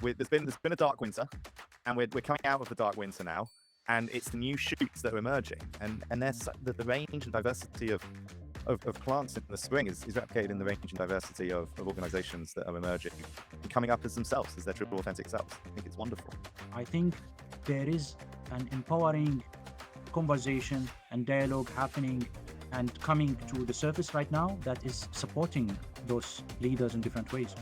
there's been a dark winter, and we're coming out of the dark winter now, and it's the new shoots that are emerging, and the range and diversity of plants in the spring is replicated in the range and diversity of organizations that are emerging and coming up as themselves, as their true authentic selves. I think it's wonderful. I think there is an empowering conversation and dialogue happening and coming to the surface right now that is supporting those leaders in different ways.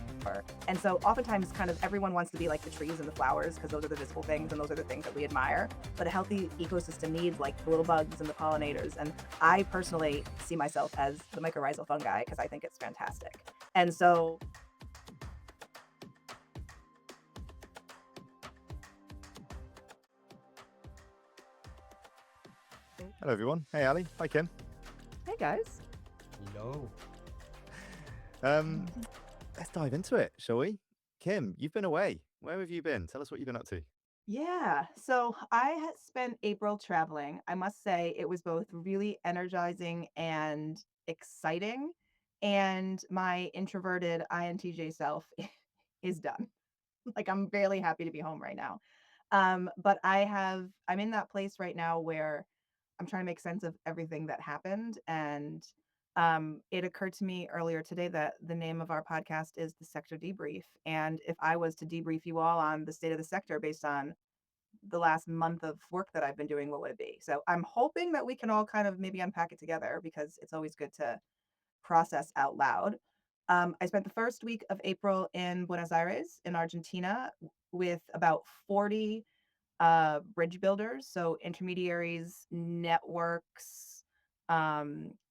And so oftentimes kind of everyone wants to be like the trees and the flowers because those are the visible things and those are the things that we admire. But a healthy ecosystem needs like the little bugs and the pollinators. And I personally see myself as the mycorrhizal fungi because I think it's fantastic. And so Hello, everyone. Hey, Ali. Hi, Kim. hey guys. Hello. Let's dive into it, shall we? Kim, you've been away. Where have you been? Tell us what you've been up to. Yeah, so I had spent April traveling. I must say it was both really energizing and exciting. And my introverted INTJ self is done. Like I'm barely happy to be home right now. But I'm in that place right now where I'm trying to make sense of everything that happened. And it occurred to me earlier today that the name of our podcast is the Sector Debrief. And if I was to debrief you all on the state of the sector based on the last month of work that I've been doing, what would it be? So I'm hoping that we can all kind of maybe unpack it together because it's always good to process out loud. I spent the first week of April in Buenos Aires in Argentina with about 40 bridge builders, so intermediaries, networks,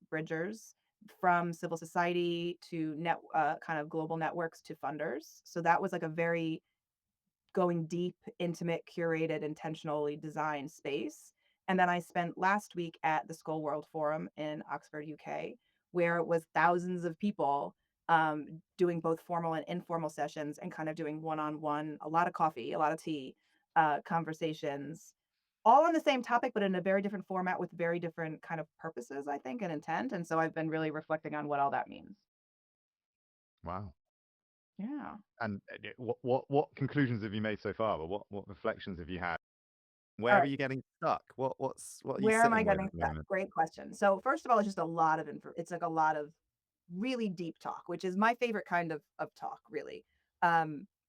bridgers from civil society to kind of global networks to funders. So that was like a very going deep, intimate, curated, intentionally designed space. And then I spent last week at the Skoll World Forum in Oxford, UK, where it was thousands of people doing both formal and informal sessions and kind of doing one-on-one, a lot of coffee, a lot of tea, conversations, all on the same topic, but in a very different format with very different kind of purposes, I think, and intent. And so I've been really reflecting on what all that means. Wow. Yeah. And what conclusions have you made so far? Or what reflections have you had? Where All are right. you getting stuck? What are you Where am I sitting with getting at the stuck? moment? Great question. So first of all, it's just a lot of info. It's like a lot of really deep talk, which is my favorite kind of talk, really.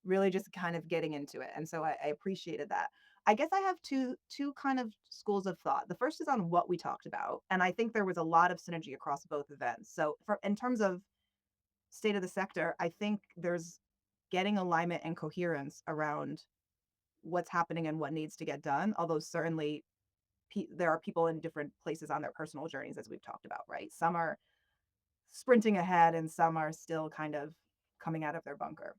Really just kind of getting into it. And so I appreciated that. I guess I have two kind of schools of thought. The first is on what we talked about, and I think there was a lot of synergy across both events. So in terms of state of the sector, I think there's getting alignment and coherence around what's happening and what needs to get done. Although certainly there are people in different places on their personal journeys, as we've talked about, right? Some are sprinting ahead and some are still kind of coming out of their bunker.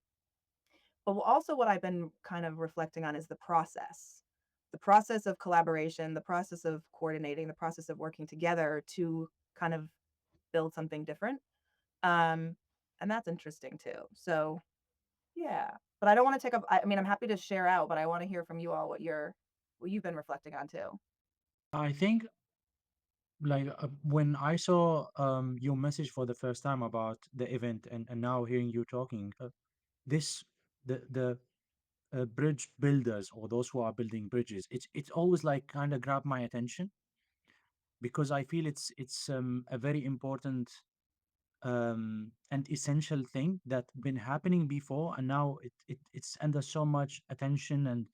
But also, what I've been kind of reflecting on is the process of collaboration, the process of coordinating, the process of working together to kind of build something different. Um, and that's interesting too. So, yeah. But I don't want to take up, I mean, I'm happy to share out, but I want to hear from you all what you've been reflecting on too. I think like when I saw your message for the first time about the event and now hearing you talking, this the bridge builders or those who are building bridges, it's always like kind of grabbed my attention because I feel it's a very important and essential thing that been happening before and now it's under so much attention and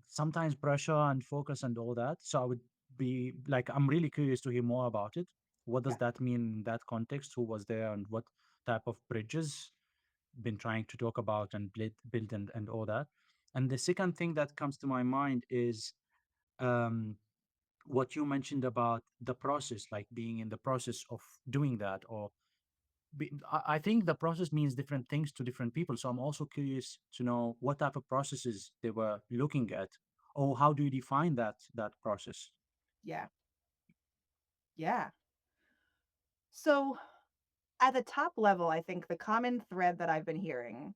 sometimes pressure and focus and all that. So I would be like, I'm really curious to hear more about it. What does Yeah. that mean in that context? Who was there and what type of bridges been trying to talk about and build and all that? And the second thing that comes to my mind is um, what you mentioned about the process, like being in the process of doing that, or I think the process means different things to different people. So I'm also curious to know what type of processes they were looking at, or how do you define that process? Yeah. Yeah. So at the top level, I think the common thread that I've been hearing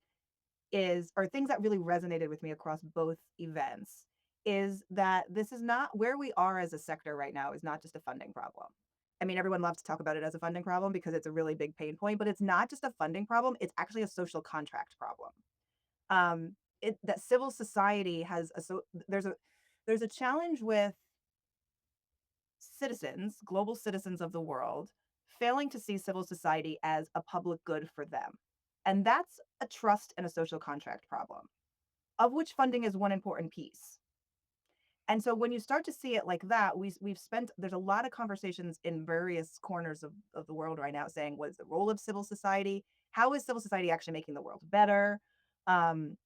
is, or things that really resonated with me across both events, is that this is not where we are as a sector right now is not just a funding problem. I mean, everyone loves to talk about it as a funding problem because it's a really big pain point, but it's not just a funding problem. It's actually a social contract problem. that civil society has there's a challenge with citizens, global citizens of the world, failing to see civil society as a public good for them. And that's a trust and a social contract problem, of which funding is one important piece. And so when you start to see it like that, we've spent there's a lot of conversations in various corners of the world right now saying, what is the role of civil society? How is civil society actually making the world better? Um,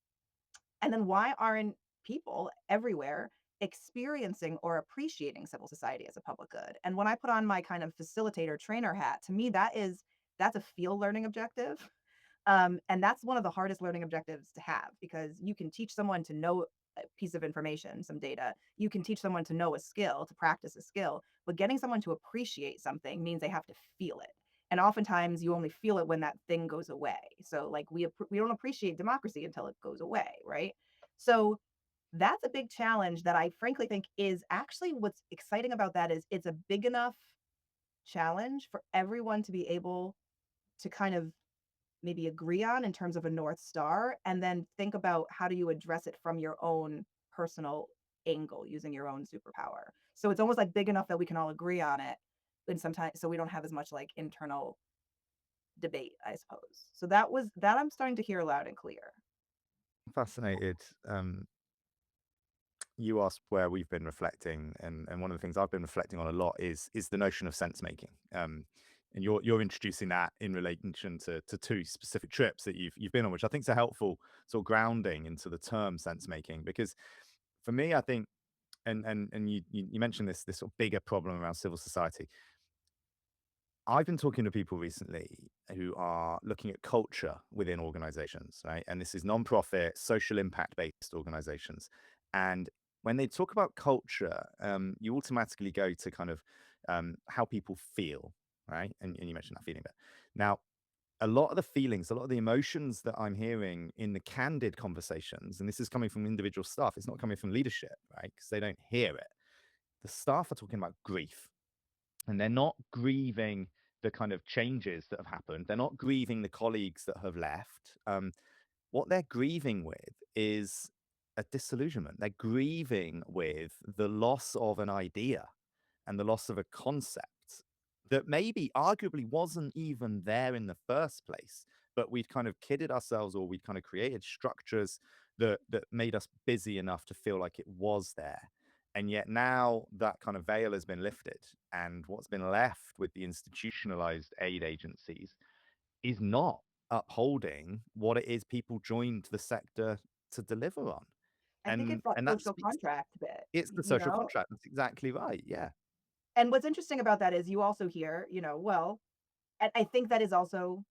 and then why aren't people everywhere experiencing or appreciating civil society as a public good? And when I put on my kind of facilitator trainer hat, to me that's a field learning objective. And that's one of the hardest learning objectives to have, because you can teach someone to know a piece of information, some data. You can teach someone to know a skill, to practice a skill, but getting someone to appreciate something means they have to feel it. And oftentimes you only feel it when that thing goes away. So like we don't appreciate democracy until it goes away, right? So that's a big challenge that I frankly think is actually what's exciting about that is it's a big enough challenge for everyone to be able to kind of maybe agree on in terms of a North Star, and then think about how do you address it from your own personal angle using your own superpower. So it's almost like big enough that we can all agree on it, and sometimes so we don't have as much like internal debate, I suppose. So that I'm starting to hear loud and clear. Fascinated. You asked where we've been reflecting, and one of the things I've been reflecting on a lot is the notion of sense making. And you're introducing that in relation to two specific trips that you've been on, which I think is a helpful sort of grounding into the term sense making. Because for me, I think, and you mentioned this sort of bigger problem around civil society. I've been talking to people recently who are looking at culture within organizations, right? And this is nonprofit, social impact based organizations. And when they talk about culture, you automatically go to kind of how people feel, right? And you mentioned that feeling bit. Now, a lot of the feelings, a lot of the emotions that I'm hearing in the candid conversations, and this is coming from individual staff, it's not coming from leadership, right? Because they don't hear it. The staff are talking about grief, and they're not grieving the kind of changes that have happened. They're not grieving the colleagues that have left. What they're grieving with is a disillusionment. They're grieving with the loss of an idea and the loss of a concept that maybe arguably wasn't even there in the first place, but we've kind of kidded ourselves, or we've kind of created structures that made us busy enough to feel like it was there. And yet now that kind of veil has been lifted, and what's been left with the institutionalized aid agencies is not upholding what it is people joined the sector to deliver on. I think it's that And that social speaks, contract bit, it's the you social know? contract. That's exactly right. Yeah. And what's interesting about that is you also hear, well, and I think that is also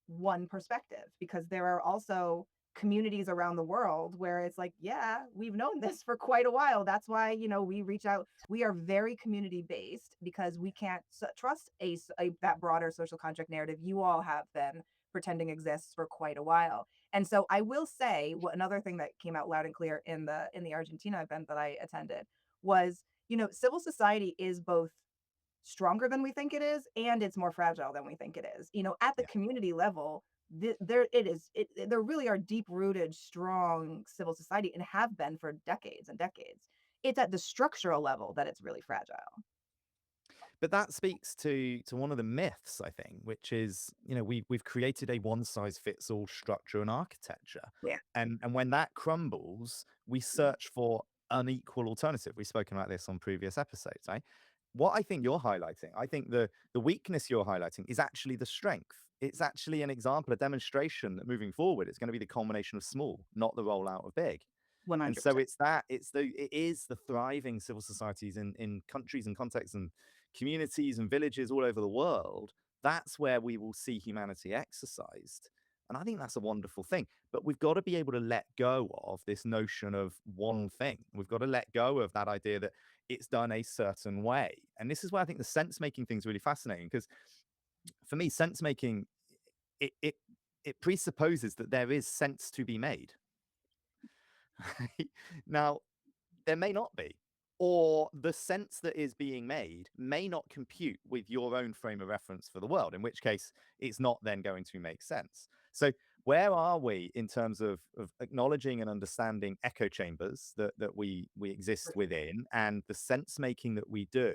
one perspective, because there are also communities around the world where it's like, yeah, we've known this for quite a while. That's why, we reach out. We are very community based because we can't trust that broader social contract narrative you all have been pretending exists for quite a while. And so I will say, another thing that came out loud and clear in the Argentina event that I attended was, civil society is both stronger than we think it is, and it's more fragile than we think it is. At the Yeah. community level, there really are deep rooted, strong civil society, and have been for decades and decades. It's at the structural level that it's really fragile. But that speaks to one of the myths, I think, which is, we've created a one size fits all structure and architecture. Yeah. And when that crumbles, we search for unequal alternative. We've spoken about this on previous episodes, right? What I think you're highlighting, I think the weakness you're highlighting is actually the strength. It's actually an example, a demonstration that moving forward, it's going to be the culmination of small, not the rollout of big. And so 100%. it is the thriving civil societies in countries and contexts and communities and villages all over the world. That's where we will see humanity exercised. And I think that's a wonderful thing. But we've got to be able to let go of this notion of one thing. We've got to let go of that idea that it's done a certain way. And this is where I think the sense making thing is really fascinating, because for me, sense making, it, it it presupposes that there is sense to be made. Now, there may not be, or the sense that is being made may not compute with your own frame of reference for the world, in which case it's not then going to make sense. So where are we in terms of acknowledging and understanding echo chambers that we exist within, and the sense making that we do?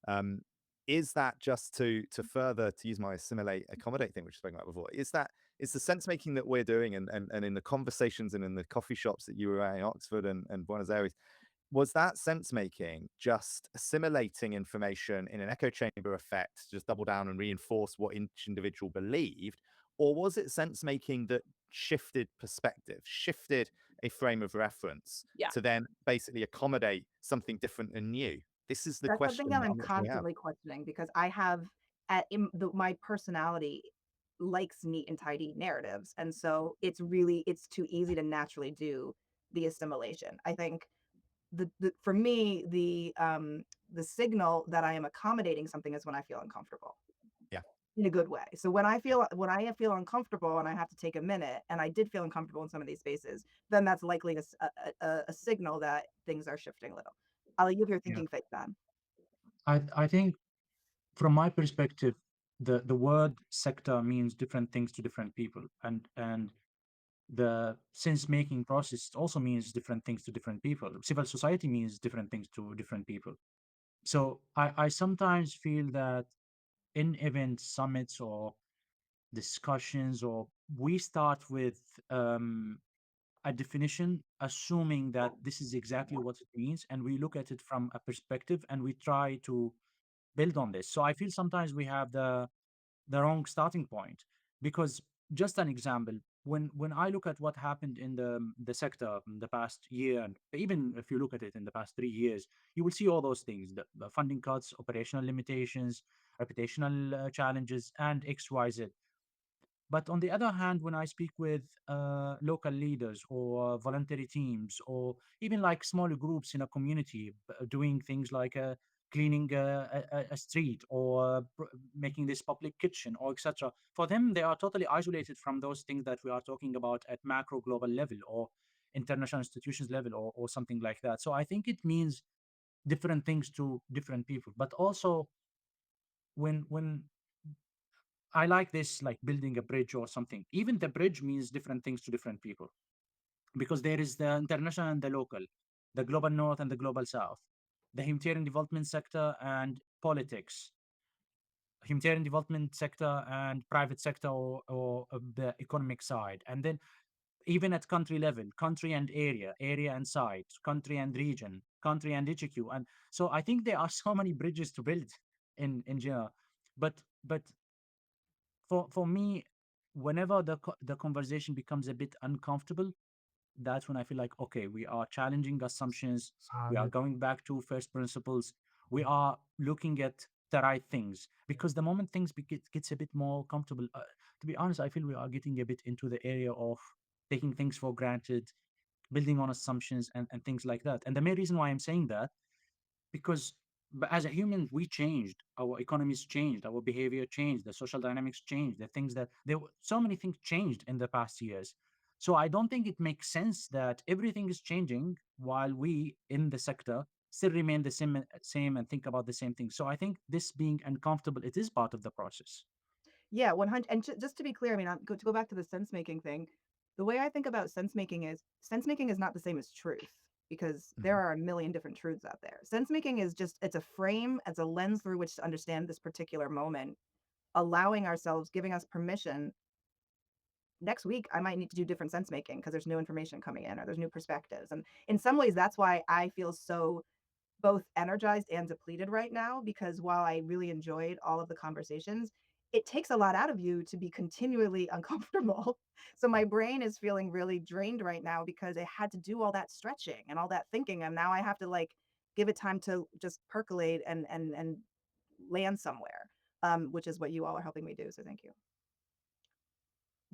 Um, is that just to further, to use my assimilate accommodate thing, which we spoke about before? Is the sense making that we're doing, and in the conversations and in the coffee shops that you were at in Oxford and Buenos Aires, was that sense making just assimilating information in an echo chamber effect to just double down and reinforce what each individual believed? Or was it sense making that shifted perspective, shifted a frame of reference Yeah. to then basically accommodate something different and new? This is the That's something question that that I'm I'm not sure we have. constantly questioning because I have my personality likes neat and tidy narratives, and so it's too easy to naturally do the assimilation. I think the for me the signal that I am accommodating something is when I feel uncomfortable Yeah. in a good way. So when I feel uncomfortable and I have to take a minute, and I did feel uncomfortable in some of these spaces, then that's likely a signal that things are shifting a little. Ali, you have your Yeah. thinking face on. I think from my perspective, the word sector means different things to different people, and the sense making process also means different things to different people. Civil society means different things to different people. So I sometimes feel that in events, summits, or discussions, or we start with a definition, assuming that this is exactly what it means, and we look at it from a perspective and we try to build on this. So I feel sometimes we have the wrong starting point, because just an example, when I look at what happened in the sector in the past year, and even if you look at it in the past 3 years, you will see all those things: the funding cuts, operational limitations, reputational challenges, and XYZ. But on the other hand, when I speak with local leaders or voluntary teams, or even like smaller groups in a community doing things like cleaning a street, or making this public kitchen, or etc., for them, they are totally isolated from those things that we are talking about at macro global level, or international institutions level, or something like that. So I think it means different things to different people. But also, when I like this, like building a bridge or something. Even the bridge means different things to different people, because there is the international and the local, the global north and the global south, the humanitarian development sector and politics, humanitarian development sector and private sector, or the economic side. And then even at country level, country and area, area and site, country and region, country and HQ. And so I think there are so many bridges to build in general. But for me, whenever the conversation becomes a bit uncomfortable, that's when I feel like, okay, we are challenging assumptions, we are going back to first principles, we are looking at the right things. Because the moment things gets a bit more comfortable, to be honest, I feel we are getting a bit into the area of taking things for granted, building on assumptions, and things like that. And the main reason why I'm saying that, because as a human, we changed, our economies changed, our behavior changed, the social dynamics changed, the things that so many things changed in the past years. So I don't think it makes sense that everything is changing while we in the sector still remain the same and think about the same thing. So I think this being uncomfortable, it is part of the process. Yeah, 100. And just to be clear, I mean, to go back to the sense making thing, the way I think about sense making is not the same as truth, because there Mhm. are a million different truths out there. Sense making is just, it's a frame, it's a lens through which to understand this particular moment, allowing ourselves, giving us permission. Next week, I might need to do different sense making because there's new information coming in or there's new perspectives. And in some ways, that's why I feel so both energized and depleted right now, because while I really enjoyed all of the conversations, it takes a lot out of you to be continually uncomfortable. So my brain is feeling really drained right now because I had to do all that stretching and all that thinking, and now I have to like give it time to just percolate and land somewhere, which is what you all are helping me do. So thank you.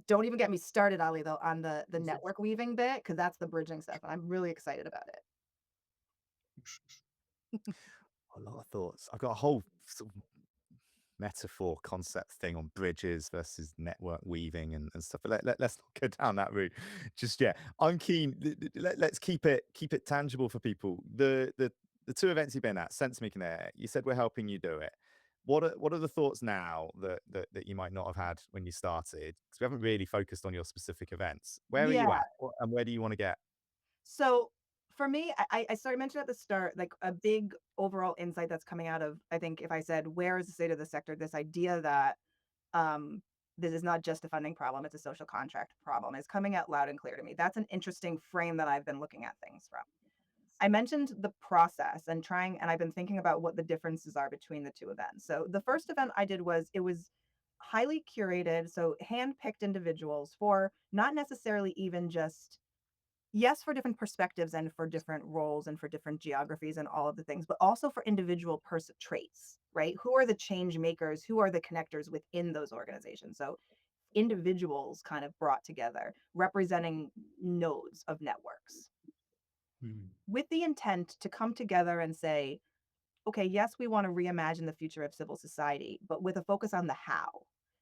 Don't even get me started, Ali, though, on the network weaving bit, because that's the bridging stuff, and I'm really excited about it. A lot of thoughts. I've got a whole sort of metaphor concept thing on bridges versus network weaving and stuff. But let's not go down that route just yet. I'm keen. Let's keep it tangible for people. The two events you've been at, sense making there. You said we're helping you do it. what are the thoughts now that you might not have had when you started? Because we haven't really focused on your specific events. Where are you Yeah. at, and where do you want to get? So for me, I started mentioned at the start, like a big overall insight that's coming out of, I think if I said, where is the state of the sector, this idea that um, this is not just a funding problem, it's a social contract problem is coming out loud and clear to me. That's an interesting frame that I've been looking at things from. I mentioned the process and trying, and I've been thinking about what the differences are between the two events. So the first event I did was it was highly curated, so hand-picked individuals for not necessarily even just yes, for different perspectives and for different roles and for different geographies and all of the things, but also for individual person traits, right? Who are the change makers? Who are the connectors within those organizations? So individuals kind of brought together representing nodes of networks Mm. with the intent to come together and say, okay, yes, we want to reimagine the future of civil society, but with a focus on the how.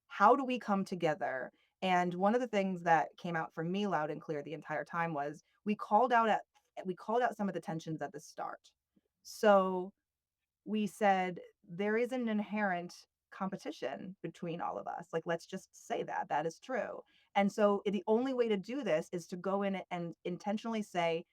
How do we come together? And one of the things that came out for me loud and clear the entire time was we called out some of the tensions at the start. So we said there is an inherent competition between all of us. Like, let's just say that that is true. And so the only way to do this is to go in and intentionally say,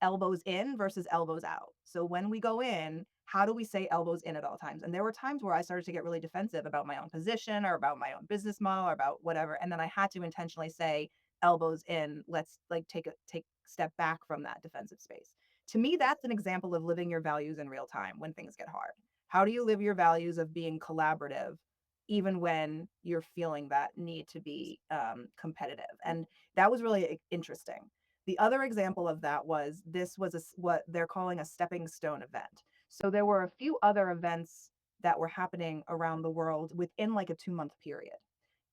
elbows in versus elbows out. So when we go in, how do we say elbows in at all times? And there were times where I started to get really defensive about my own position or about my own business model or about whatever. And then I had to intentionally say elbows in. Let's like take a step back from that defensive space. To me, that's an example of living your values in real time when things get hard. How do you live your values of being collaborative even when you're feeling that need to be competitive? And that was really interesting. The other example of that was this was what they're calling a stepping stone event. So there were a few other events that were happening around the world within like a 2-month period.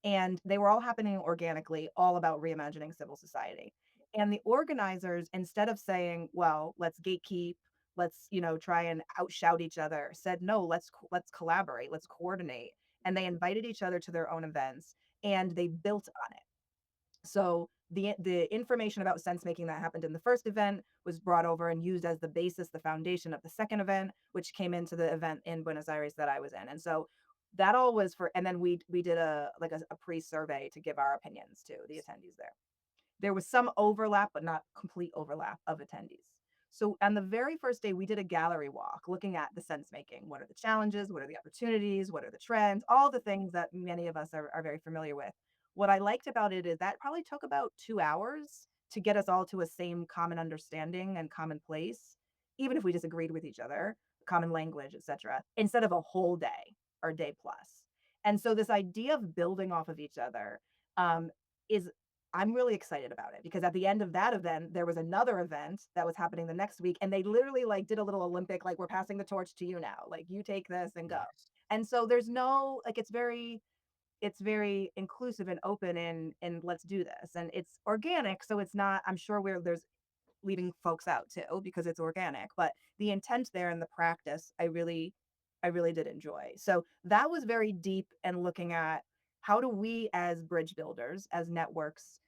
And they were all happening organically, all about reimagining civil society. And the organizers, instead of saying, well, let's gatekeep, let's, try and outshout each other, said, no, let's collaborate, let's coordinate. And they invited each other to their own events and they built on it. So the information about sense making that happened in the first event was brought over and used as the basis, the foundation of the second event, which came into the event in Buenos Aires that I was in. And so that all was for, and then we did a pre-survey to give our opinions to the attendees there. There was some overlap, but not complete overlap of attendees. So on the very first day, we did a gallery walk looking at the sense making. What are the challenges? What are the opportunities? What are the trends? All the things that many of us are very familiar with. What I liked about it is that probably took about 2 hours to get us all to a same common understanding and common place, even if we disagreed with each other, common language, etc., instead of a whole day or day plus. And so this idea of building off of each other is I'm really excited about it because at the end of that event, there was another event that was happening the next week. And they literally like did a little Olympic, like we're passing the torch to you now. Like you take this and go. Nice. And so there's no like it's very inclusive and open and let's do this. And it's organic. So it's not, I'm sure there's leaving folks out too because it's organic, but the intent there and the practice I really did enjoy. So that was very deep and looking at how do we as bridge builders, as networks,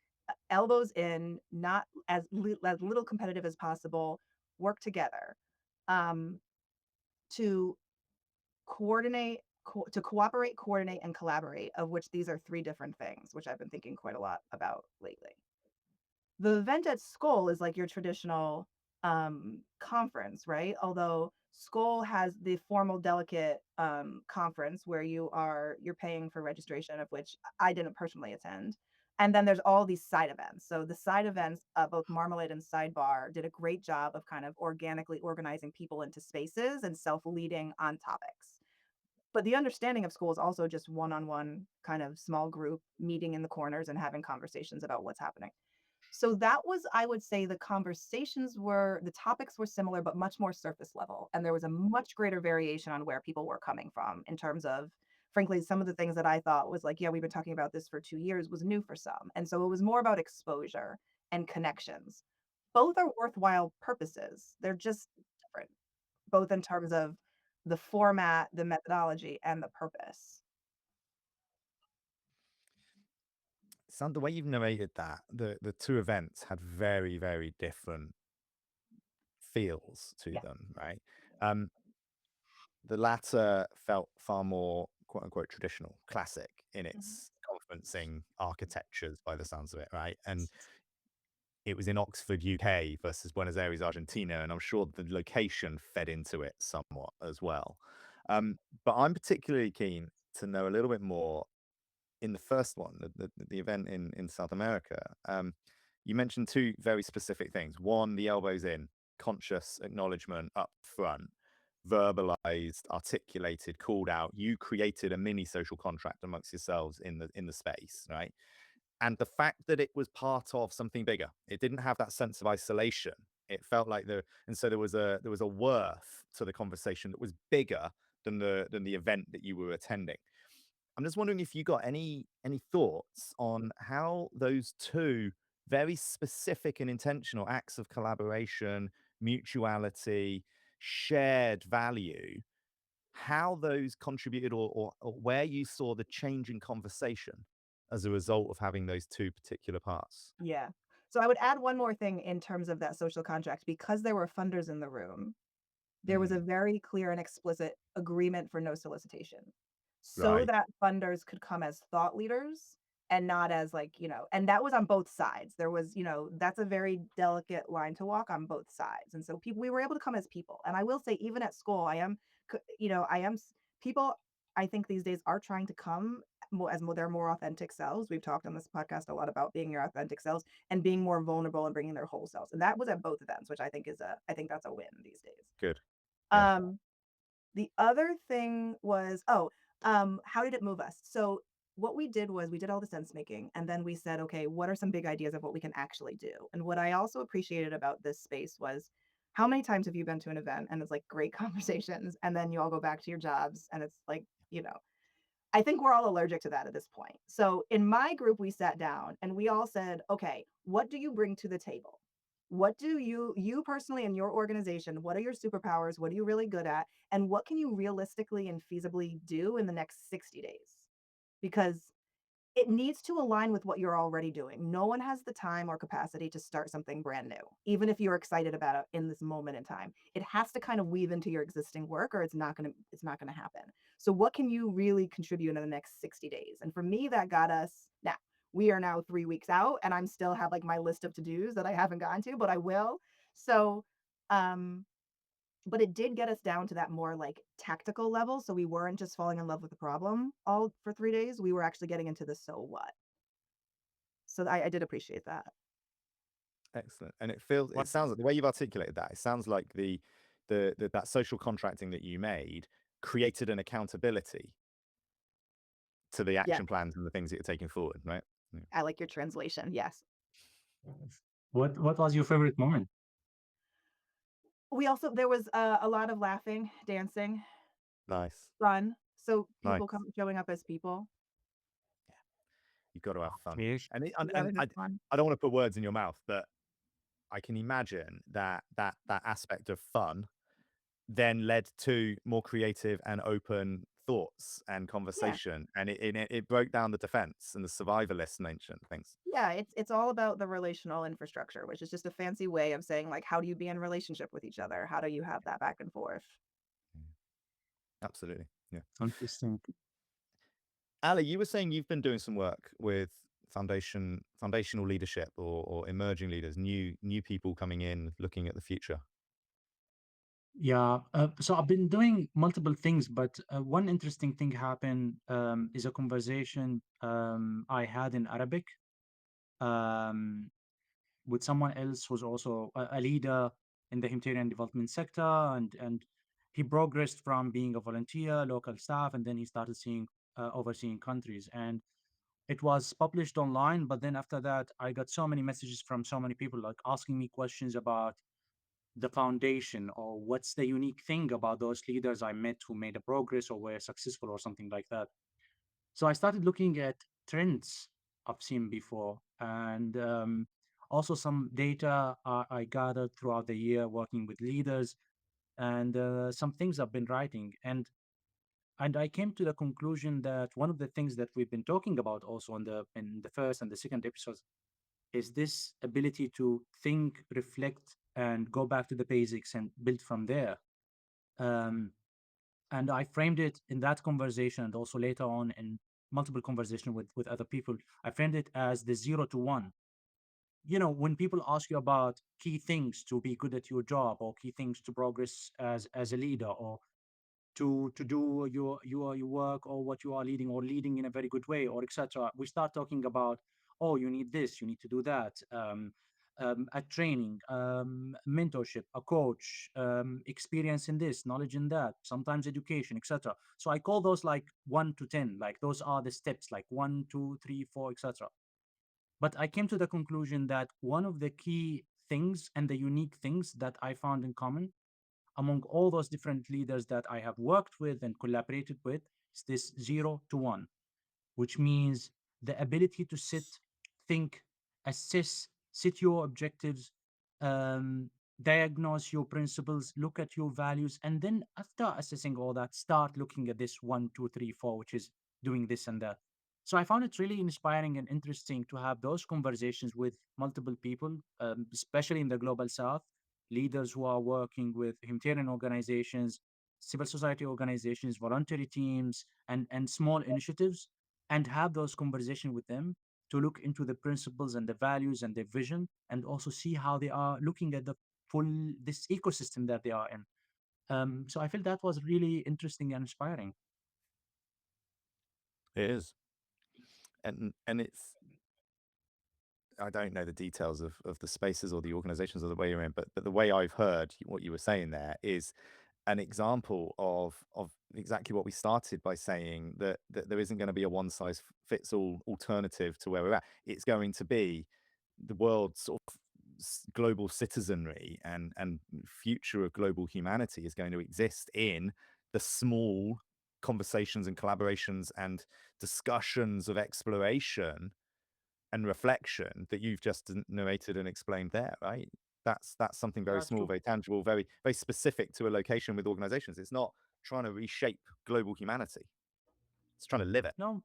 elbows in, not as little competitive as possible, work together um, to to cooperate, coordinate, and collaborate, of which these are three different things, which I've been thinking quite a lot about lately. The event at Skoll is like your traditional conference, right? Although Skoll has the formal delegate conference where you're paying for registration, of which I didn't personally attend. And then there's all these side events. So the side events, both Marmalade and Sidebar, did a great job of kind of organically organizing people into spaces and self-leading on topics. But the understanding of school is also just one-on-one kind of small group meeting in the corners and having conversations about what's happening. So that was, I would say, the topics were similar, but much more surface level. And there was a much greater variation on where people were coming from in terms of, frankly, some of the things that I thought was like, yeah, we've been talking about this for 2 years was new for some. And so it was more about exposure and connections. Both are worthwhile purposes. They're just different, both in terms of the format, the methodology, and the purpose. Sam, the way you've narrated that, the two events had very, very different feels to Yeah. them, right? Um, The latter felt far more quote unquote traditional, classic in its conferencing architectures by the sounds of it, right? And it was in Oxford, UK versus Buenos Aires, Argentina, and I'm sure the location fed into it somewhat as well. But I'm particularly keen to know a little bit more in the first one, the event in South America. You mentioned two very specific things. One, the elbows in, conscious acknowledgement up front, verbalized, articulated, called out. You created a mini social contract amongst yourselves in the space, right? And the fact that it was part of something bigger, it didn't have that sense of isolation. It felt like and so there was a worth to the conversation that was bigger than the event that you were attending. I'm just wondering if you got any thoughts on how those two very specific and intentional acts of collaboration, mutuality, shared value, how those contributed, or where you saw the change in conversation as a result of having those two particular parts. Yeah. So I would add one more thing in terms of that social contract. Because there were funders in the room, there was a Mm, very clear and explicit agreement for no solicitation, so right. that funders could come as thought leaders and not as like, and that was on both sides. There was, that's a very delicate line to walk on both sides. And so people, we were able to come as people. And I will say, even at school, people, I think these days are trying to come their more authentic selves. We've talked on this podcast a lot about being your authentic selves and being more vulnerable and bringing their whole selves. And that was at both events, which I think that's a win these days. Good. Yeah. Um, the other thing was, how did it move us? So what we did was we did all the sense making, and then we said, okay, what are some big ideas of what we can actually do? And what I also appreciated about this space was, how many times have you been to an event and it's like great conversations, and then you all go back to your jobs and it's like, I think we're all allergic to that at this point. So in my group, we sat down and we all said, okay, what do you bring to the table? What do you personally in your organization, what are your superpowers? What are you really good at? And what can you realistically and feasibly do in the next 60 days? Because it needs to align with what you're already doing. No one has the time or capacity to start something brand new, even if you're excited about it in this moment in time. It has to kind of weave into your existing work, or it's not gonna happen. So what can you really contribute in the next 60 days? And for me, that got us now. We are now 3 weeks out, and I'm still have like my list of to-dos that I haven't gotten to, but I will. So um but it did get us down to that more like tactical level. So we weren't just falling in love with the problem all for 3 days. We were actually getting into the so what. So I did appreciate that. Excellent. And it What sounds like the way you've articulated that, it sounds like that social contracting that you made created an accountability to the Yeah, action plans and the things that you're taking forward, right? Yeah. I like your translation. Yes. what was your favorite moment? We also there was a lot of laughing, dancing, Nice. fun. So people Nice. come showing up as people. You've got to have fun. Yes. And You gotta have fun. I don't want to put words in your mouth, but I can imagine that aspect of fun then led to more creative and open thoughts and Yeah. conversation, and it broke down the defense and the survivalist and ancient things. Yeah, it's all about the relational infrastructure, which is just a fancy way of saying like, how do you be in relationship with each other? How do you have that back and forth? Mm, absolutely. Yeah. Interesting. Ali, you were saying you've been doing some work with foundational leadership, or emerging leaders, new people coming in, looking at the future. Yeah. So I've been doing multiple things, but one interesting thing happened is a conversation I had in Arabic um, with someone else who's also a leader in the humanitarian development sector, and he progressed from being a volunteer, local staff, and then he started seeing overseeing countries. And it was published online, but then after that, I got so many messages from so many people like asking me questions about the foundation or what's the unique thing about those leaders I met who made a progress or were successful or something like that. So I started looking at trends I've seen before, and also some data I gathered throughout the year working with leaders, and some things I've been writing. And I came to the conclusion that one of the things that we've been talking about also in the first and the second episodes is this ability to think, reflect, and go back to the basics and build from there. Um, And I framed it in that conversation, and also later on in multiple conversation with other people, I framed it as the 0 to 1. When people ask you about key things to be good at your job, or key things to progress as a leader, or to do your work, or what you are leading, or leading in a very good way, or etc., we start talking about, oh, you need this, you need to do that, a training, mentorship, a coach, experience in this, knowledge in that, sometimes education, etc. So I call those like 1 to 10, like those are the steps, like 1, 2, 3, 4, etc. But I came to the conclusion that one of the key things and the unique things that I found in common among all those different leaders that I have worked with and collaborated with is this 0 to 1, which means the ability to sit, think, assess, set your objectives, um, diagnose your principles, look at your values, and then after assessing all that, start looking at this 1, 2, 3, 4, which is doing this and that. So I found it really inspiring and interesting to have those conversations with multiple people, especially in the global south, leaders who are working with humanitarian organizations, civil society organizations, voluntary teams, and small initiatives, and have those conversations with them to look into the principles and the values and their vision, and also see how they are looking at the full this ecosystem that they are in. So I feel that was really interesting and inspiring. It is, and it's, I don't know the details of the spaces or the organizations or the way you're in, but the way I've heard what you were saying there is an example of exactly what we started by saying, that there isn't going to be a one size fits all alternative to where we're at. It's going to be the world's sort of global citizenry and future of global humanity is going to exist in the small conversations and collaborations and discussions of exploration and reflection that you've just narrated and explained there, right? That's something very Yeah, small, true. very tangible, very very specific to a location with organizations. It's not trying to reshape global humanity. It's trying to live it. No,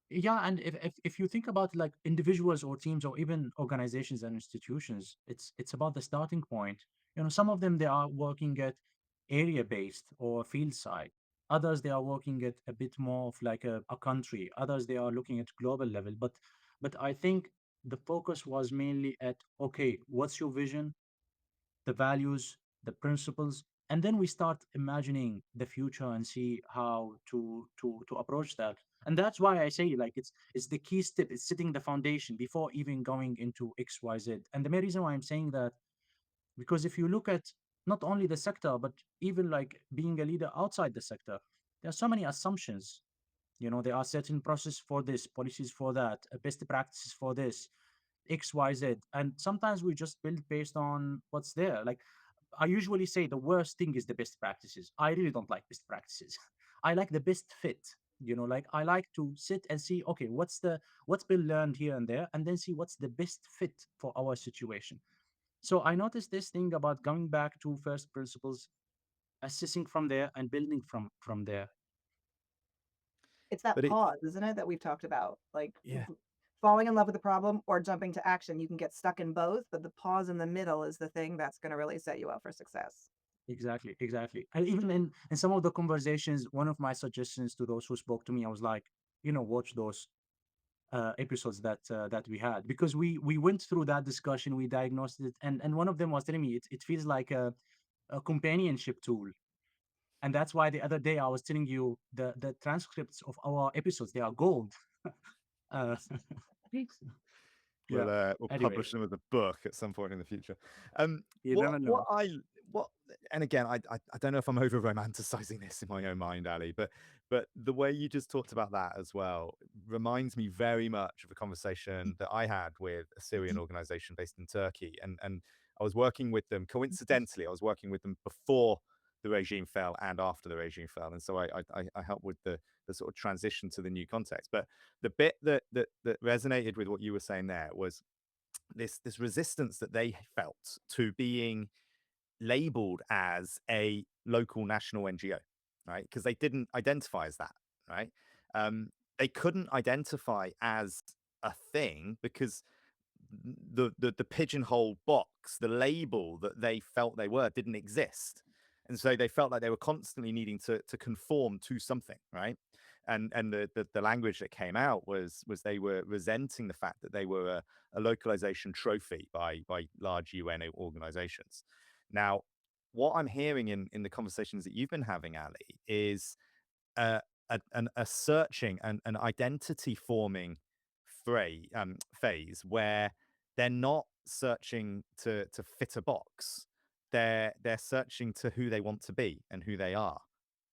yeah, and if you think about like individuals or teams or even organizations and institutions, it's about the starting point. Some of them they are working at area based or field side. Others they are working at a bit more of like a country. Others they are looking at global level. But I think the focus was mainly at, okay, what's your vision, the values, the principles, and then we start imagining the future and see how to approach that. And that's why I say like it's the key step. It's setting the foundation before even going into XYZ. And the main reason why I'm saying that, because if you look at not only the sector but even like being a leader outside the sector, there are so many assumptions. There are certain processes for this, policies for that, best practices for this, XYZ. And sometimes we just build based on what's there. Like I usually say the worst thing is the best practices. I really don't like best practices. I like the best fit. Like I like to sit and see, okay, what's been learned here and there, and then see what's the best fit for our situation. So I noticed this thing about going back to first principles, assessing from there, and building from there. It's that But it's, pause, isn't it, that we've talked about? Like yeah, falling in love with the problem or jumping to action. You can get stuck in both, but the pause in the middle is the thing that's going to really set you up for success. Exactly, exactly. And even in some of the conversations, one of my suggestions to those who spoke to me, I was like, watch those episodes that we had, because we went through that discussion, we diagnosed it, and one of them was telling me it feels like a companionship tool. And that's why the other day I was telling you the transcripts of our episodes, they are gold. uh, yeah. we'll Anyway, publish them as a book at some point in the future. you never know. What, and again, I don't know if I'm over romanticizing this in my own mind, Ali, but the way you just talked about that as well reminds me very much of a conversation that I had with a Syrian organization based in Turkey, and I was working with them. Coincidentally, I was working with them before the regime fell and after the regime fell, and so I helped with the sort of transition to the new context. But the bit that resonated with what you were saying there was this resistance that they felt to being labeled as a local national NGO, right? Because they didn't identify as that, right? Um, they couldn't identify as a thing because the pigeonhole box, the label that they felt they were, didn't exist. And so they felt like they were constantly needing to conform to something, right? And the language that came out was they were resenting the fact that they were a localization trophy by large UN organizations. Now, what I'm hearing in the conversations that you've been having, Ali, is a a searching and an identity forming phase where they're not searching to fit a box. They're searching to who they want to be and who they are.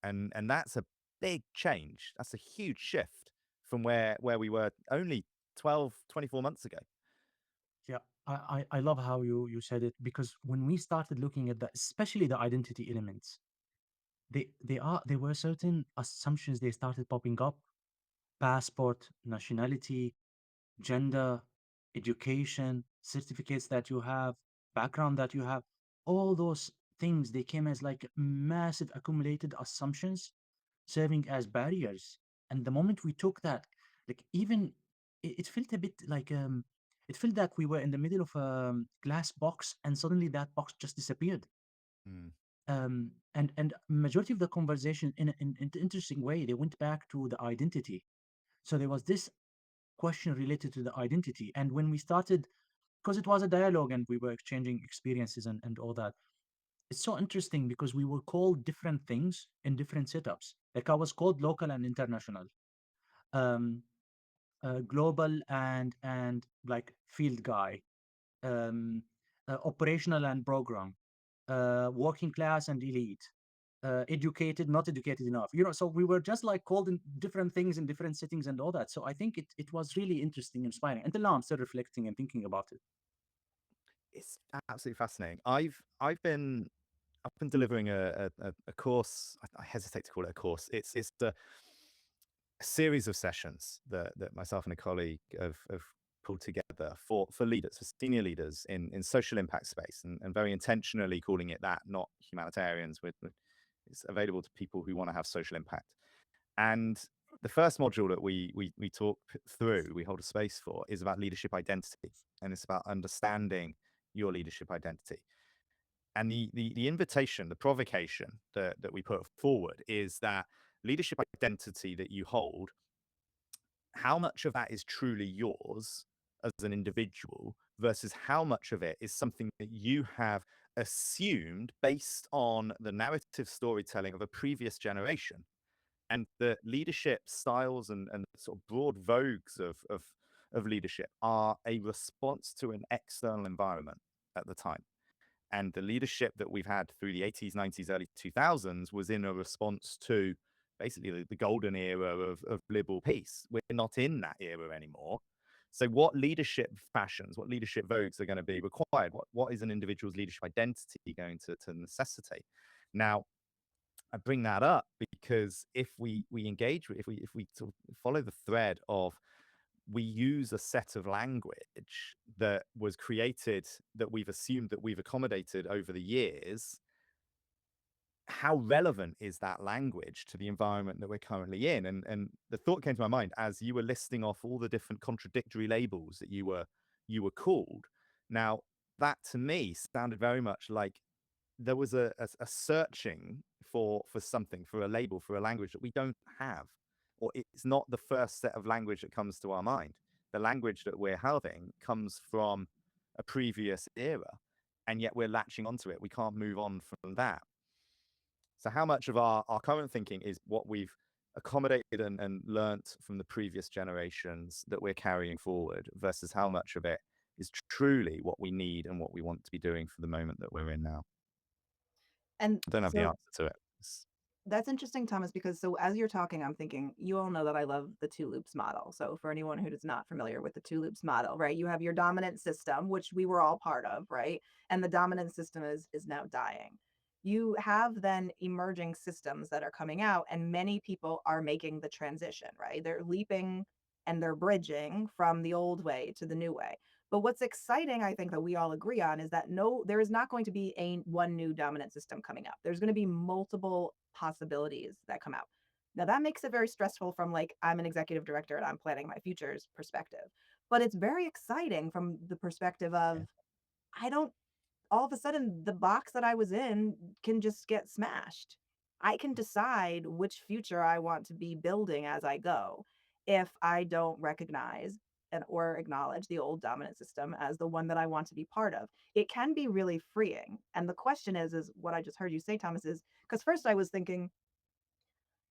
And that's a big change. That's a huge shift from where we were only 12, 24 months ago. Yeah, I love how you said it, because when we started looking at that, especially the identity elements, there were certain assumptions they started popping up: passport, nationality, gender, education, certificates that you have, background that you have, all those things, they came as like massive accumulated assumptions serving as barriers. And the moment we took that, like even it felt a bit like it felt that we were in the middle of a glass box and suddenly that box just disappeared. Mm, And majority of the conversation in an interesting way, they went back to the identity. So there was this question related to the identity. And when we started, because it was a dialogue and we were exchanging experiences and all that, it's so interesting because we were called different things in different setups. Like I was called local and international, um, global and like field guy, um, operational and program, working class and elite, educated, not educated enough. So we were just like called in different things in different settings and all that. So I think it was really interesting, inspiring. Until now, I'm still reflecting and thinking about it. it's absolutely fascinating. I've been delivering a course. I hesitate to call it a course. It's a series of sessions that myself and a colleague have pulled together for leaders, for senior leaders in social impact space, and very intentionally calling it that, not humanitarians. It's available to people who want to have social impact. And the first module that we talk through, we hold a space for, is about leadership identity, and it's about understanding your leadership identity. And the invitation, the provocation that we put forward is that leadership identity that you hold, how much of that is truly yours as an individual versus how much of it is something that you have assumed based on the narrative storytelling of a previous generation. And the leadership styles and sort of broad vogues of leadership are a response to an external environment at the time. And the leadership that we've had through the 80s, 90s, early 2000s was in a response to basically the golden era of liberal peace. We're not in that era anymore. So what leadership fashions, what leadership vogues are going to be required? What is an individual's leadership identity going to necessitate? Now, I bring that up because if we engage, if we sort of follow the thread of, we use a set of language that was created, that we've assumed, that we've accommodated over the years, how relevant is that language to the environment that we're currently in? And the thought came to my mind as you were listing off all the different contradictory labels that you were called. Now, that to me sounded very much like there was a searching for something, for a label, for a language that we don't have, or it's not the first set of language that comes to our mind. The language that we're having comes from a previous era, and yet we're latching onto it. We can't move on from that. So how much of our current thinking is what we've accommodated and learnt from the previous generations that we're carrying forward versus how much of it is truly what we need and what we want to be doing for the moment that we're in now? And I don't have the so answer to it. that's interesting, Thomas, because so as you're talking, I'm thinking, you all know that I love the two loops model. So for anyone who is not familiar with the two loops model, right? You have your dominant system, which we were all part of, right? And the dominant system is now dying. You have then emerging systems that are coming out, and many people are making the transition, right? They're leaping and they're bridging from the old way to the new way. But what's exciting, I think, that we all agree on is that no, there is not going to be a one new dominant system coming up. There's going to be multiple possibilities that come out. Now that makes it very stressful from like, I'm an executive director and I'm planning my futures perspective. But it's very exciting from the perspective Yeah. of, I don't all of a sudden the box that I was in can just get smashed. I can decide which future I want to be building as I go if I don't recognize and or acknowledge the old dominant system as the one that I want to be part of. It can be really freeing. And the question is what I just heard you say, Thomas, is because first I was thinking,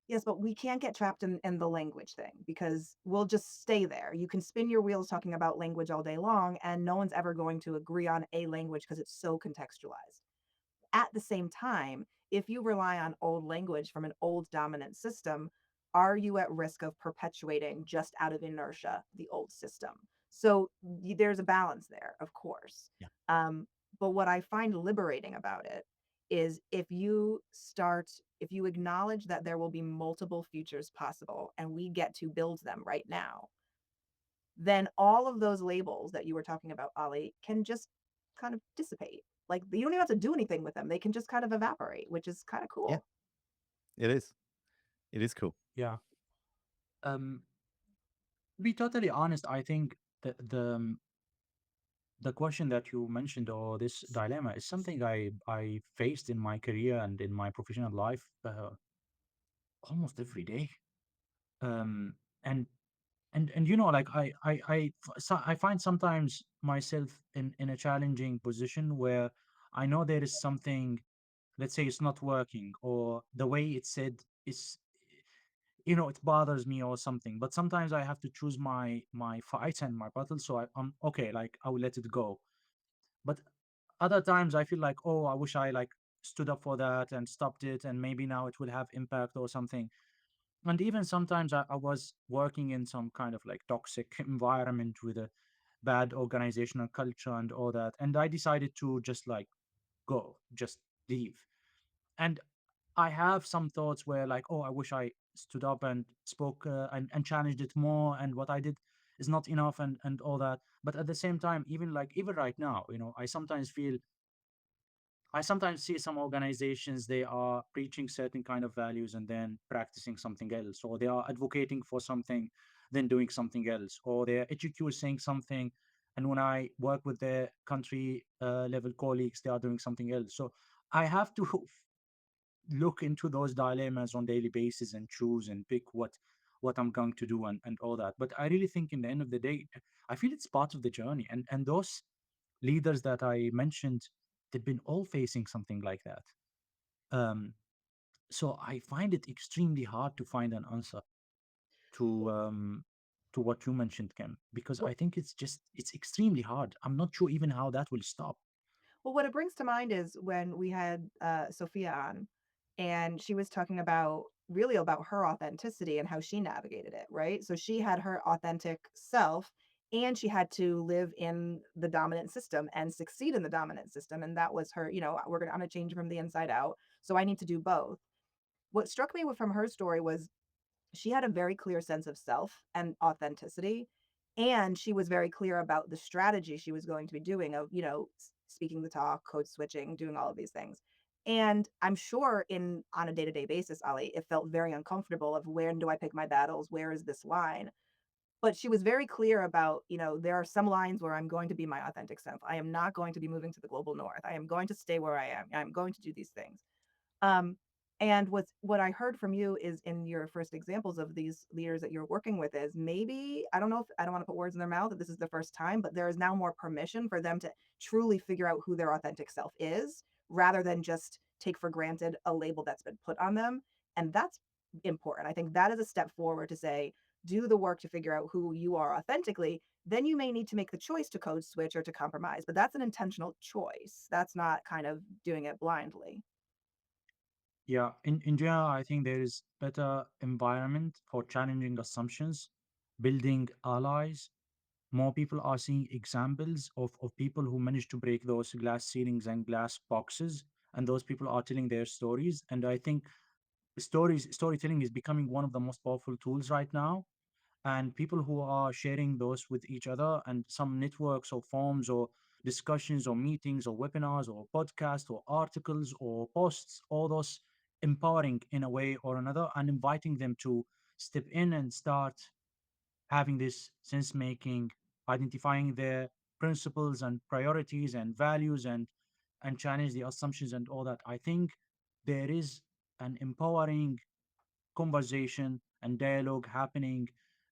yes, but we can't get trapped in the language thing because we'll just stay there. You can spin your wheels talking about language all day long, and no one's ever going to agree on a language because it's so contextualized. At the same time, if you rely on old language from an old dominant system, are you at risk of perpetuating just out of inertia the old system? So there's a balance there, of course. Yeah. But what I find liberating about it is if you acknowledge that there will be multiple futures possible and we get to build them right now, then all of those labels that you were talking about, Ollie, can just kind of dissipate. Like you don't even have to do anything with them. They can just kind of evaporate, which is kind of Yeah, cool. it is. It is cool. Yeah. Um, to be totally honest, I think the question that you mentioned or this dilemma is something I faced in my career and in my professional life almost every day. Um, and and like I find sometimes myself in a challenging position where I know there is something, let's say it's not working, or the way it's said is, it bothers me or something. But sometimes I have to choose my fights and my battles. So I'm okay, like I will let it go. But other times I feel like, oh, I wish I like stood up for that and stopped it, and maybe now it will have impact or something. And even sometimes I was working in some kind of like toxic environment with a bad organizational culture and all that, and I decided to just like go, just leave. And I have some thoughts where like, oh, I wish I stood up and spoke and challenged it more, and what I did is not enough and all that. But at the same time, even right now, I sometimes see some organizations, they are preaching certain kind of values and then practicing something else, or they are advocating for something, then doing something else, or their HQ is saying something, and when I work with their country level colleagues, they are doing something else. So I have to look into those dilemmas on daily basis and choose and pick what I'm going to do and all that. But I really think in the end of the day, I feel it's part of the journey. And those leaders that I mentioned, they've been all facing something like that. Um, so I find it extremely hard to find an answer to to what you mentioned, Kim, because I Well, think it's extremely hard. I'm not sure even how that will stop. well, what it brings to mind is when we had Sophia on, and she was talking about really about her authenticity and how she navigated it, right? So she had her authentic self, and she had to live in the dominant system and succeed in the dominant system. And that was her, I'm gonna change from the inside out. So I need to do both. What struck me from her story was she had a very clear sense of self and authenticity, and she was very clear about the strategy she was going to be doing of speaking the talk, code switching, doing all of these things. And I'm sure in on a day-to-day basis, Ali, it felt very uncomfortable of when do I pick my battles, where is this line? But she was very clear about, there are some lines where I'm going to be my authentic self. I am not going to be moving to the global north. I am going to stay where I am. I'm going to do these things. um, and what I heard from you is in your first examples of these leaders that you're working with is maybe, I don't know if I don't want to put words in their mouth that this is the first time, but there is now more permission for them to truly figure out who their authentic self is rather than just take for granted a label that's been put on them. And that's important. I think that is a step forward to say, do the work to figure out who you are authentically. Then you may need to make the choice to code switch or to compromise, but that's an intentional choice. That's not kind of doing it blindly. Yeah, in general, I think there is better environment for challenging assumptions, building allies. More people are seeing examples of people who managed to break those glass ceilings and glass boxes, and those people are telling their stories. And I think storytelling is becoming one of the most powerful tools right now, and people who are sharing those with each other, and some networks or forums or discussions or meetings or webinars or podcasts or articles or posts, all those empowering in a way or another, and inviting them to step in and start having this sense making, identifying their principles and priorities and values, and and challenge the assumptions and all that. I think there is an empowering conversation and dialogue happening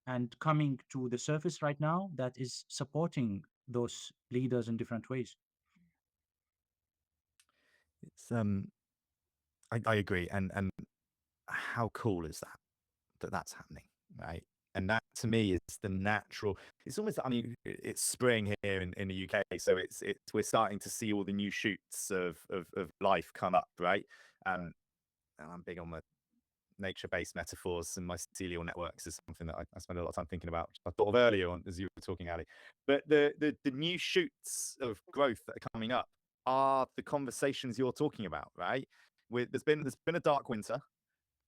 and coming to the surface right now that is supporting those leaders in different ways. It's I agree, and how cool is that that's happening, right? And that to me is the natural. It's almost, I mean, it's spring here in the UK, so it's we're starting to see all the new shoots of life come up, right? And I'm big on the nature-based metaphors, and mycelial networks is something that I spend a lot of time thinking about. I thought of earlier on as you were talking, Ali. But the new shoots of growth that are coming up are the conversations you're talking about, right? There's been a dark winter,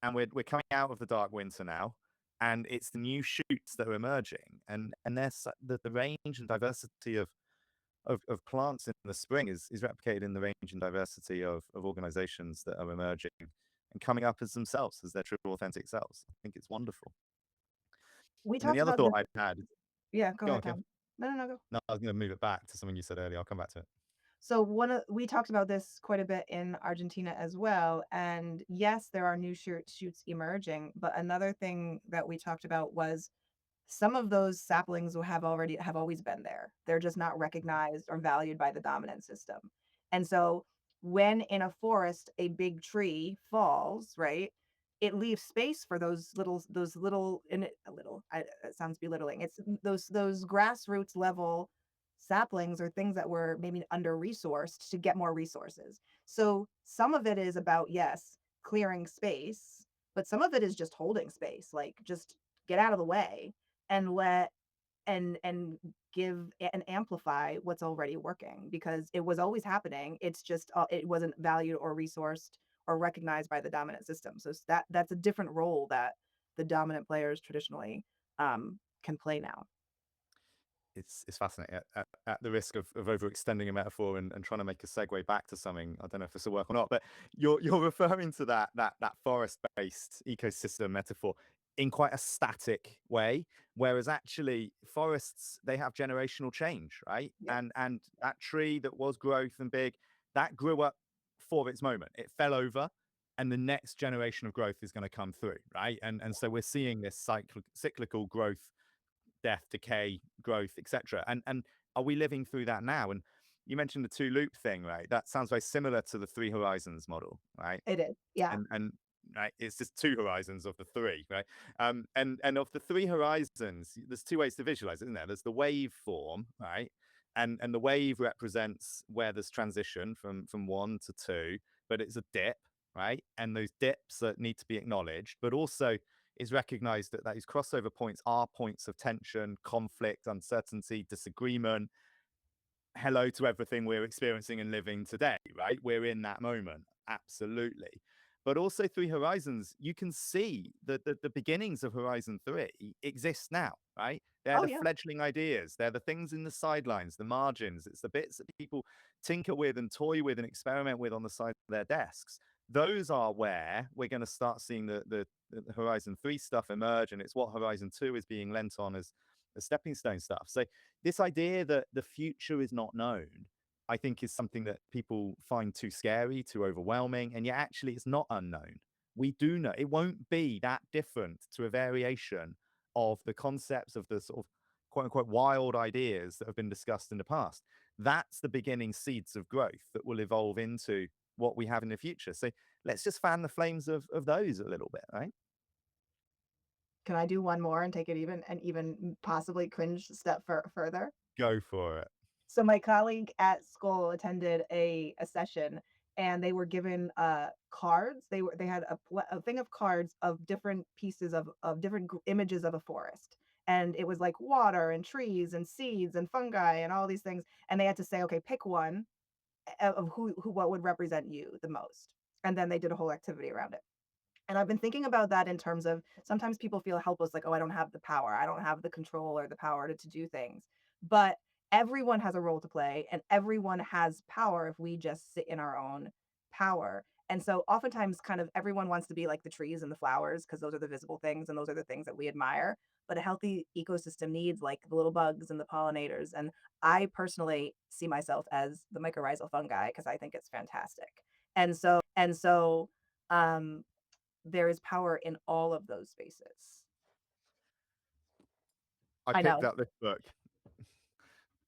and we're coming out of the dark winter now, and it's the new shoots that are emerging, and the range and diversity of plants in the spring is replicated in the range and diversity of organizations that are emerging and coming up as themselves, as their true authentic selves. I think it's wonderful. We And then talked the other about this. thought I'd had, Yeah, go go ahead, on, Kim. Tom. No, go. No, I was going to move it back to something you said earlier. I'll come back to it. So we talked about this quite a bit in Argentina as well. And yes, there are new shoots emerging, but another thing that we talked about was some of those saplings have always been there. They're just not recognized or valued by the dominant system. And so when in a forest a big tree falls, right, it leaves space for it sounds belittling. It's those grassroots level saplings or things that were maybe under resourced to get more resources. So some of it is about, yes, clearing space, but some of it is just holding space, like just get out of the way and let and give and amplify what's already working, because it was always happening. It's just it wasn't valued or resourced or recognized by the dominant system. So that's a different role that the dominant players traditionally can play now. It's fascinating. At the risk of overextending a metaphor and trying to make a segue back to something, I don't know if this will work or not, but you're referring to that forest-based ecosystem metaphor in quite a static way, whereas actually forests, they have generational change, right? Yep. And that tree that was growth and big, that grew up for its moment. It fell over, and the next generation of growth is going to come through, right? And so we're seeing this cyclical growth, death, decay, growth, etc. And are we living through that now? And you mentioned the two loop thing, right? That sounds very similar to the three horizons model, right? It is. Yeah. And right, it's just two horizons of the three, right? And of the three horizons, there's two ways to visualize it, isn't there? There's the wave form, right? And the wave represents where there's transition from one to two, but it's a dip, right? And those dips that need to be acknowledged, but also is recognized that these crossover points are points of tension, conflict, uncertainty, disagreement. Hello to everything we're experiencing and living today, right? We're in that moment, absolutely. But also through Horizons, you can see that the beginnings of Horizon 3 exist now, right? They're Oh the yeah. fledgling ideas. They're the things in the sidelines, the margins. It's the bits that people tinker with and toy with and experiment with on the side of their desks. Those are where we're going to start seeing the Horizon 3 stuff emerge, and it's what Horizon 2 is being lent on as the stepping stone stuff. So this idea that the future is not known, I think, is something that people find too scary, too overwhelming, and yet actually it's not unknown. We do know it won't be that different to a variation of the concepts of the sort of quote unquote wild ideas that have been discussed in the past. That's the beginning seeds of growth that will evolve into what we have in the future. So let's just fan the flames of those a little bit, right? Can I do one more and take it even possibly cringe step further? Go for it. So my colleague at Skoll attended a session, and they were given cards. They had a thing of cards of different pieces of different images of a forest. And it was like water and trees and seeds and fungi and all these things. And they had to say, okay, pick one of who what would represent you the most. And then they did a whole activity around it. And I've been thinking about that in terms of sometimes people feel helpless, like, oh, I don't have the power. I don't have the control or the power to do things. But everyone has a role to play, and everyone has power if we just sit in our own power. And so oftentimes kind of everyone wants to be like the trees and the flowers because those are the visible things and those are the things that we admire. But a healthy ecosystem needs like the little bugs and the pollinators. And I personally see myself as the mycorrhizal fungi because I think it's fantastic. And so um, there is power in all of those spaces. I I picked know. up this book,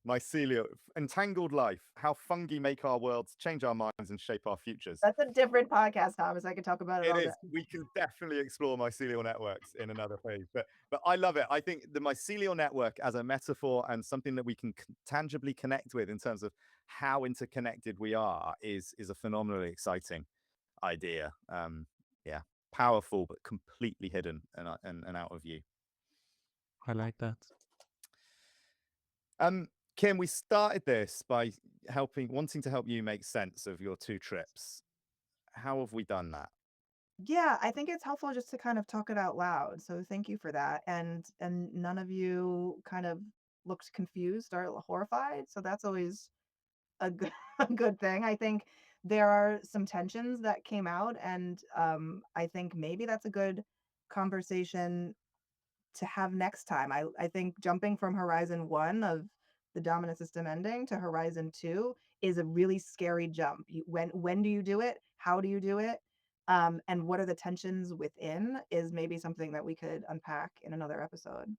Mycelial Entangled Life: How Fungi Make Our Worlds, Change Our Minds, and Shape Our Futures. That's a different podcast, Thomas. I could talk about it It all is. day. We can definitely explore mycelial networks in another phase, but I love it. I think the mycelial network as a metaphor and something that we can tangibly connect with in terms of how interconnected we are is a phenomenally exciting idea. Yeah, powerful but completely hidden and out of view. I like that. Kim, we started this by wanting to help you make sense of your 2 trips. How have we done that? Yeah, I think it's helpful just to kind of talk it out loud. So thank you for that. And none of you kind of looked confused or horrified. So that's always a good a good thing. I think there are some tensions that came out, and I think maybe that's a good conversation to have next time. I think jumping from Horizon 1 of the dominant system ending to Horizon 2 is a really scary jump. When do you do it? How do you do it? And what are the tensions within is maybe something that we could unpack in another episode.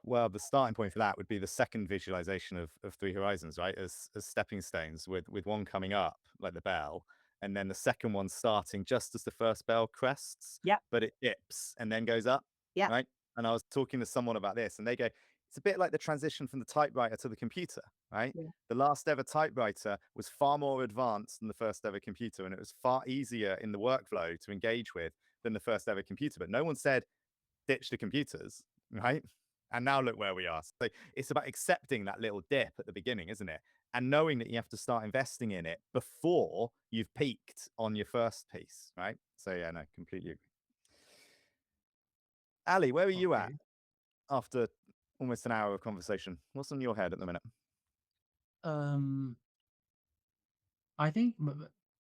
Well, the starting point for that would be the second visualization of 3 horizons, right? As stepping stones, with one coming up like the bell, and then the second one starting just as the first bell crests, Yep. but it dips and then goes up, Yeah. right? And I was talking to someone about this, and they go, it's a bit like the transition from the typewriter to the computer, right? Yeah. The last ever typewriter was far more advanced than the first ever computer, and it was far easier in the workflow to engage with than the first ever computer. But no one said ditch the computers, right? And now look where we are. So it's about accepting that little dip at the beginning, isn't it? And knowing that you have to start investing in it before you've peaked on your first piece, right? So yeah, no, completely agree. Ali, where are you at Okay. after almost an hour of conversation? What's on your head at the minute? Um, I think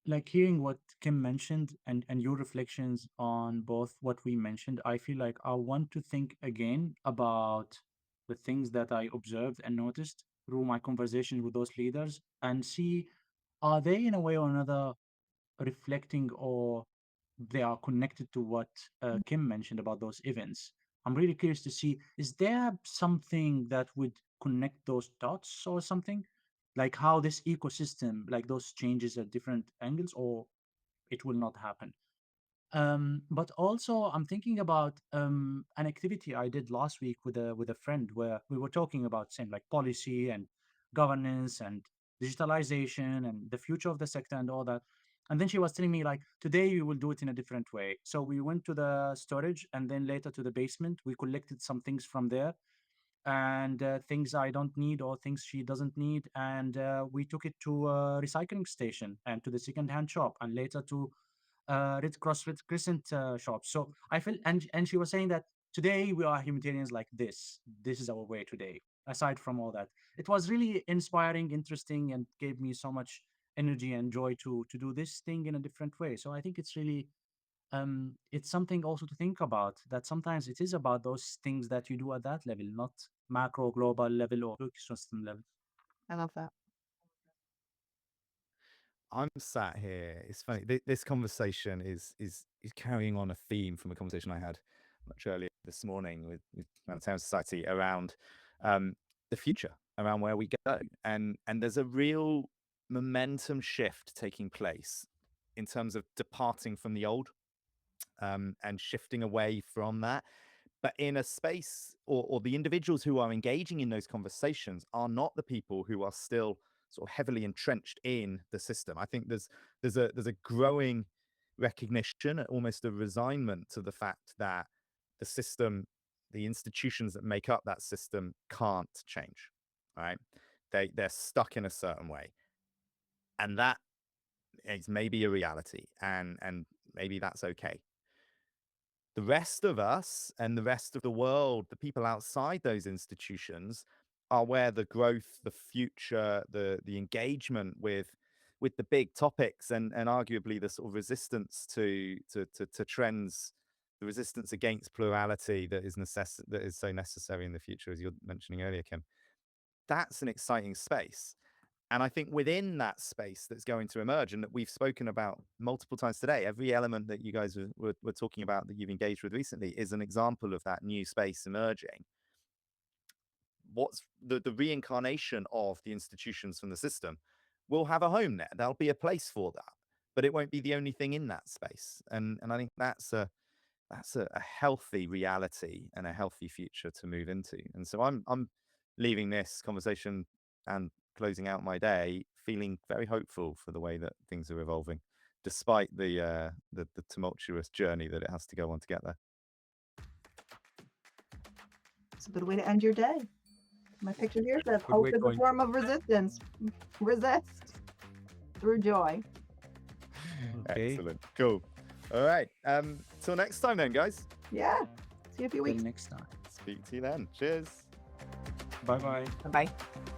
like hearing what Kim mentioned and your reflections on both what we mentioned, I feel like I want to think again about the things that I observed and noticed through my conversations with those leaders and see, are they in a way or another reflecting or they are connected to what Kim mentioned about those events. I'm really curious to see, is there something that would connect those dots or something? Like how this ecosystem, like those changes at different angles, or it will not happen. But also, I'm thinking about an activity I did last week with a friend where we were talking about same like policy and governance and digitalization and the future of the sector and all that. And then she was telling me like today we will do it in a different way. So we went to the storage and then later to the basement. We collected some things from there and things I don't need or things she doesn't need. And we took it to a recycling station and to the second-hand shop and later to Red Crescent shop. So I felt, and she was saying that today we are humanitarians like this. This is our way today. Aside from all that, it was really inspiring, interesting, and gave me so much energy and joy to do this thing in a different way. So I think it's really it's something also to think about that sometimes it is about those things that you do at that level, not macro global level or ecosystem level. I love that. I'm sat here. It's funny. This conversation is carrying on a theme from a conversation I had much earlier this morning with Humanitarian Society around the future, around where we go, and there's a real momentum shift taking place in terms of departing from the old and shifting away from that. But in a space, or the individuals who are engaging in those conversations are not the people who are still sort of heavily entrenched in the system. I think there's a growing recognition, almost a resignment to the fact that the system, the institutions that make up that system can't change, right? They're stuck in a certain way. And that is maybe a reality, and maybe that's okay. The rest of us and the rest of the world, the people outside those institutions, are where the growth, the future, the engagement with the big topics and arguably the sort of resistance to trends, the resistance against plurality that is so necessary in the future, as you're mentioning earlier, Kim. That's an exciting space. And I think within that space that's going to emerge and that we've spoken about multiple times today, every element that you guys were talking about that you've engaged with recently is an example of that new space emerging. What's the reincarnation of the institutions from the system will have a home there. There'll be a place for that, but it won't be the only thing in that space. And I think that's a healthy reality and a healthy future to move into. And so I'm leaving this conversation and closing out my day feeling very hopeful for the way that things are evolving, despite the tumultuous journey that it has to go on to get there. It's a good way to end your day. My picture here says, Good hope way is to a end- form of resistance. Resist through joy. Okay. Excellent. Cool. All right. Till next time then, guys. Yeah. See you in a few Till weeks. next time. Speak to you then. Cheers. Bye bye. Bye-bye.